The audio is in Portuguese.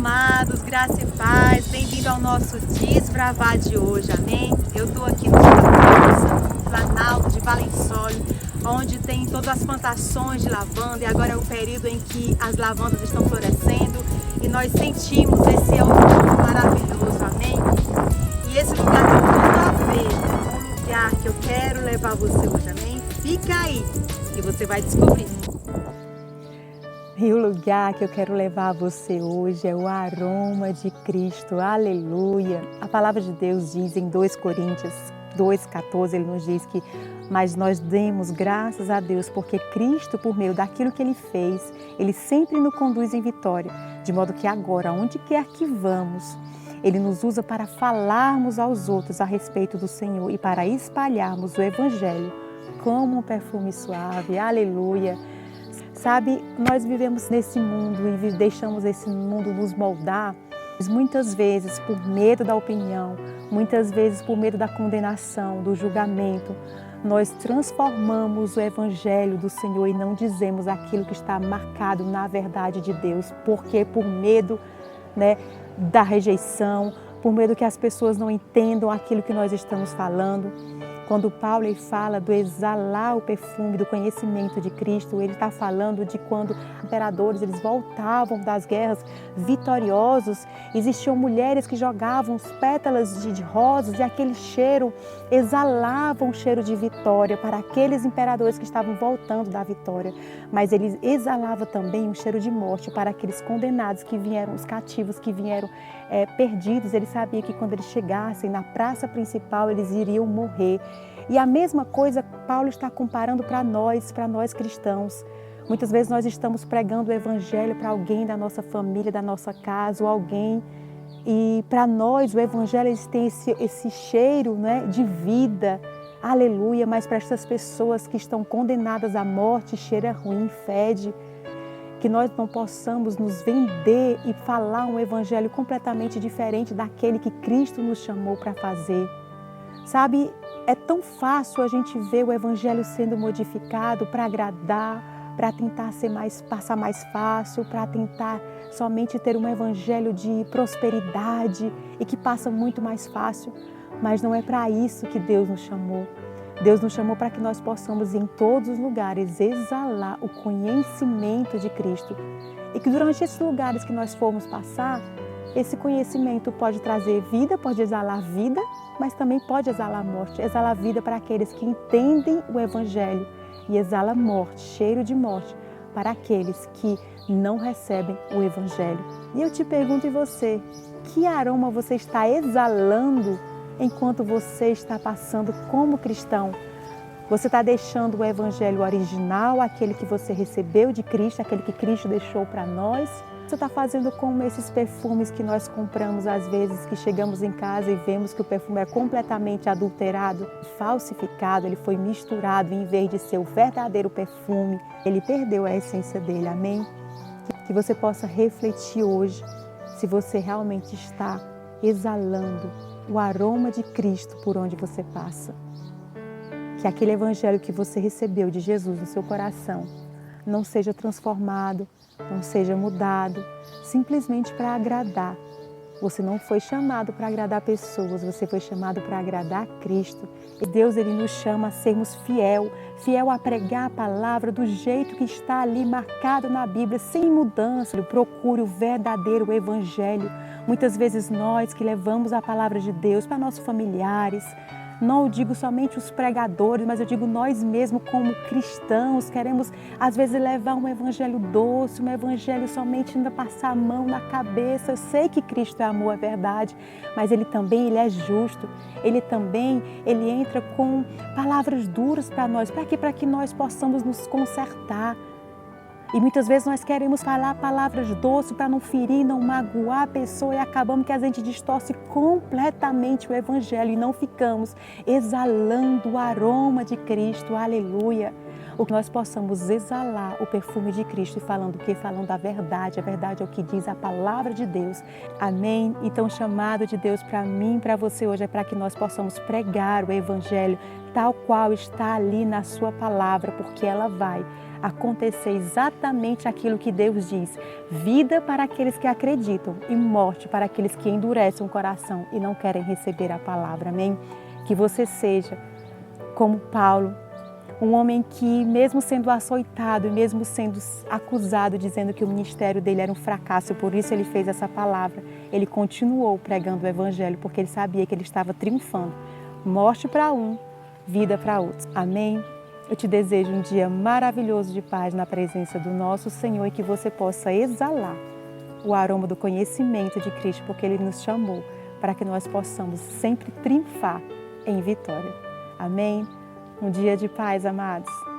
amados, graça e paz, bem-vindo ao nosso Desbravar de hoje, amém? Eu estou aqui no Planalto de Valençole, onde tem todas as plantações de lavanda e agora é o período em que as lavandas estão florescendo e nós sentimos esse outono maravilhoso, amém? E esse lugar tem tudo a ver com o lugar que eu quero levar você hoje, amém? Fica aí que você vai descobrir. E o lugar que eu quero levar você hoje é o aroma de Cristo, aleluia! A palavra de Deus diz em 2 Coríntios 2,14, ele nos diz que mas nós demos graças a Deus porque Cristo, por meio daquilo que Ele fez, Ele sempre nos conduz em vitória, de modo que agora, onde quer que vamos, Ele nos usa para falarmos aos outros a respeito do Senhor e para espalharmos o Evangelho como um perfume suave, aleluia! Sabe, nós vivemos nesse mundo e deixamos esse mundo nos moldar, muitas vezes por medo da opinião, muitas vezes por medo da condenação, do julgamento. Nós transformamos o Evangelho do Senhor e não dizemos aquilo que está marcado na verdade de Deus, porque por medo, da rejeição, por medo que as pessoas não entendam aquilo que nós estamos falando. Quando Paulo fala do exalar o perfume do conhecimento de Cristo, ele está falando de quando imperadores eles voltavam das guerras vitoriosos, existiam mulheres que jogavam pétalas de rosas e aquele cheiro exalava um cheiro de vitória para aqueles imperadores que estavam voltando da vitória. Mas ele exalava também um cheiro de morte para aqueles condenados que vieram, os cativos que vieram perdidos. Ele sabia que quando eles chegassem na praça principal eles iriam morrer. E a mesma coisa Paulo está comparando para nós cristãos. Muitas vezes nós estamos pregando o Evangelho para alguém da nossa família, da nossa casa, ou alguém. E para nós o Evangelho tem esse cheiro de vida, aleluia. Mas para essas pessoas que estão condenadas à morte, cheira ruim, fede. Que nós não possamos nos vender e falar um Evangelho completamente diferente daquele que Cristo nos chamou para fazer. Sabe, é tão fácil a gente ver o Evangelho sendo modificado para agradar, para tentar passar mais fácil, para tentar somente ter um Evangelho de prosperidade e que passa muito mais fácil. Mas não é para isso que Deus nos chamou. Deus nos chamou para que nós possamos em todos os lugares exalar o conhecimento de Cristo. E que durante esses lugares que nós formos passar, esse conhecimento pode trazer vida, pode exalar vida, mas também pode exalar morte. Exalar vida para aqueles que entendem o Evangelho e exala morte, cheiro de morte, para aqueles que não recebem o Evangelho. E eu te pergunto, e você, que aroma você está exalando enquanto você está passando como cristão? Você está deixando o Evangelho original, aquele que você recebeu de Cristo, aquele que Cristo deixou para nós? Você está fazendo como esses perfumes que nós compramos às vezes, que chegamos em casa e vemos que o perfume é completamente adulterado, falsificado, ele foi misturado em vez de ser o verdadeiro perfume, ele perdeu a essência dele, amém? Que você possa refletir hoje se você realmente está exalando o aroma de Cristo por onde você passa. Que aquele Evangelho que você recebeu de Jesus no seu coração não seja transformado, não seja mudado, simplesmente para agradar. Você não foi chamado para agradar pessoas, você foi chamado para agradar Cristo. E Deus ele nos chama a sermos fiel a pregar a palavra do jeito que está ali marcado na Bíblia, sem mudança. Procure o verdadeiro Evangelho. Muitas vezes nós que levamos a palavra de Deus para nossos familiares, não digo somente os pregadores, mas eu digo nós mesmos como cristãos, queremos às vezes levar um evangelho doce, um evangelho somente ainda passar a mão na cabeça. Eu sei que Cristo é amor, é verdade, mas Ele é justo, Ele entra com palavras duras para nós, para quê? Para que nós possamos nos consertar. E muitas vezes nós queremos falar palavras doces para não ferir, não magoar a pessoa e acabamos que a gente distorce completamente o Evangelho e não ficamos exalando o aroma de Cristo, aleluia. O que nós possamos exalar o perfume de Cristo e falando o quê? Falando a verdade é o que diz a palavra de Deus, amém? Então o chamado de Deus para mim e para você hoje é para que nós possamos pregar o Evangelho tal qual está ali na sua palavra, porque ela vai acontecer exatamente aquilo que Deus diz: vida para aqueles que acreditam e morte para aqueles que endurecem o coração e não querem receber a palavra. Amém? Que você seja como Paulo, um homem que, mesmo sendo açoitado e mesmo sendo acusado, dizendo que o ministério dele era um fracasso, por isso ele fez essa palavra, ele continuou pregando o evangelho, porque ele sabia que ele estava triunfando. Morte para um, vida para outros. Amém? Eu te desejo um dia maravilhoso de paz na presença do nosso Senhor e que você possa exalar o aroma do conhecimento de Cristo, porque Ele nos chamou para que nós possamos sempre triunfar em vitória. Amém? Um dia de paz, amados.